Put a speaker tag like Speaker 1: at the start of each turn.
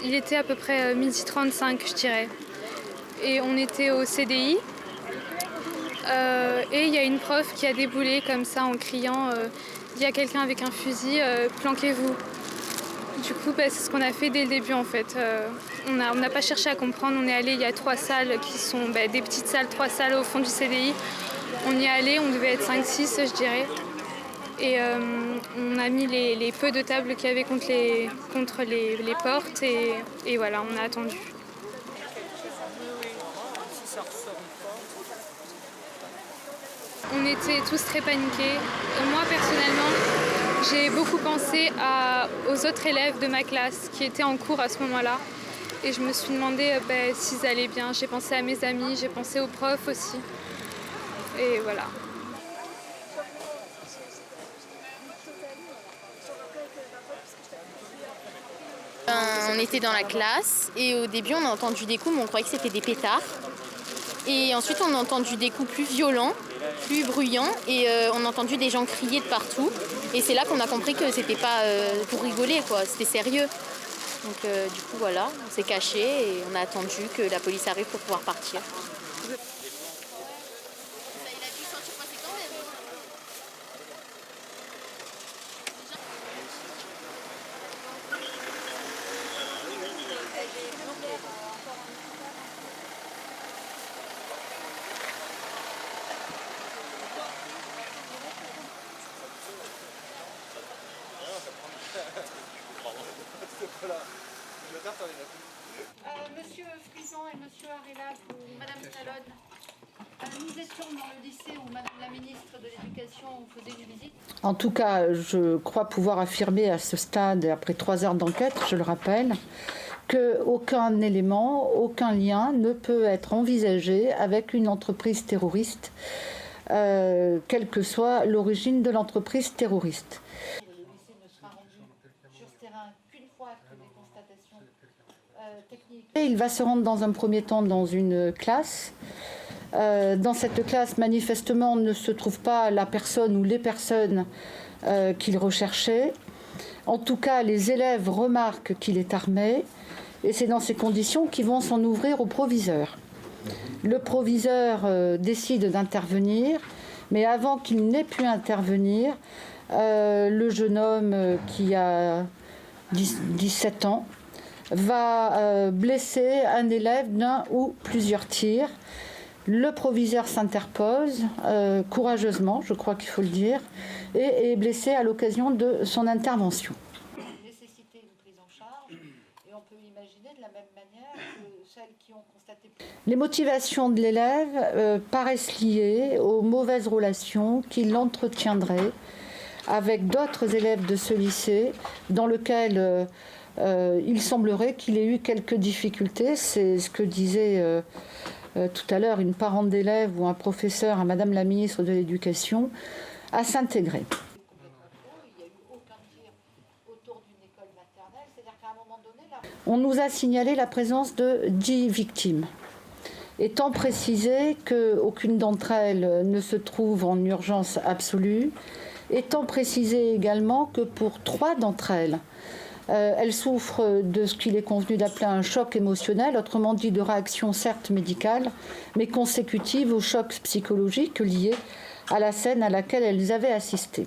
Speaker 1: Il était à peu près 12h35, je dirais. Et on était au CDI. Et il y a une prof qui a déboulé comme ça en criant il y a quelqu'un avec un fusil, planquez-vous. Du coup, c'est ce qu'on a fait dès le début en fait. On n'a pas cherché à comprendre, on est allé, il y a 3 salles qui sont des petites salles, 3 salles au fond du CDI. On y est allé, on devait être 5-6 je dirais. Et on a mis les peu de tables qu'il y avait contre les portes et voilà, on a attendu. On était tous très paniqués. Moi personnellement, j'ai beaucoup pensé aux autres élèves de ma classe qui étaient en cours à ce moment-là. Et je me suis demandé s'ils allaient bien. J'ai pensé à mes amis, j'ai pensé aux profs aussi. Et voilà.
Speaker 2: On était dans la classe et au début on a entendu des coups mais on croyait que c'était des pétards. Et ensuite on a entendu des coups plus violents, plus bruyants et on a entendu des gens crier de partout. Et c'est là qu'on a compris que c'était pas pour rigoler quoi, c'était sérieux. Donc du coup voilà, on s'est caché et on a attendu que la police arrive pour pouvoir partir.
Speaker 3: Monsieur Frison et Monsieur Arella pour Madame Talonne, nous étions dans le lycée où Madame la ministre de l'Éducation faisait une visite.
Speaker 4: En tout cas, je crois pouvoir affirmer à ce stade, après 3 heures d'enquête, je le rappelle, qu'aucun élément, aucun lien ne peut être envisagé avec une entreprise terroriste, quelle que soit l'origine de l'entreprise terroriste.
Speaker 3: Le lycée ne sera rendu sur ce terrain qu'une fois que des constatations techniques.
Speaker 4: Et il va se rendre dans un premier temps dans une classe. Dans cette classe, manifestement, ne se trouve pas la personne ou les personnes qu'il recherchait. En tout cas, les élèves remarquent qu'il est armé et c'est dans ces conditions qu'ils vont s'en ouvrir au proviseur. Le proviseur décide d'intervenir, mais avant qu'il n'ait pu intervenir, le jeune homme qui a 17 ans va blesser un élève d'un ou plusieurs tirs. Le proviseur s'interpose courageusement, je crois qu'il faut le dire, et est blessé à l'occasion de son intervention.
Speaker 3: Nécessiter une prise en charge, et on peut imaginer de la même manière que celles qui ont constaté.
Speaker 4: Les motivations de l'élève paraissent liées aux mauvaises relations qu'il entretiendrait avec d'autres élèves de ce lycée, dans lequel il semblerait qu'il ait eu quelques difficultés. C'est ce que disait tout à l'heure une parente d'élève ou un professeur à Madame la ministre de l'Éducation, à s'intégrer. On nous a signalé la présence de 10 victimes. Étant précisé qu'aucune d'entre elles ne se trouve en urgence absolue, étant précisé également que pour 3 d'entre elles, elles souffrent de ce qu'il est convenu d'appeler un choc émotionnel, autrement dit de réaction certes médicale, mais consécutive au choc psychologique lié à la scène à laquelle elles avaient assisté.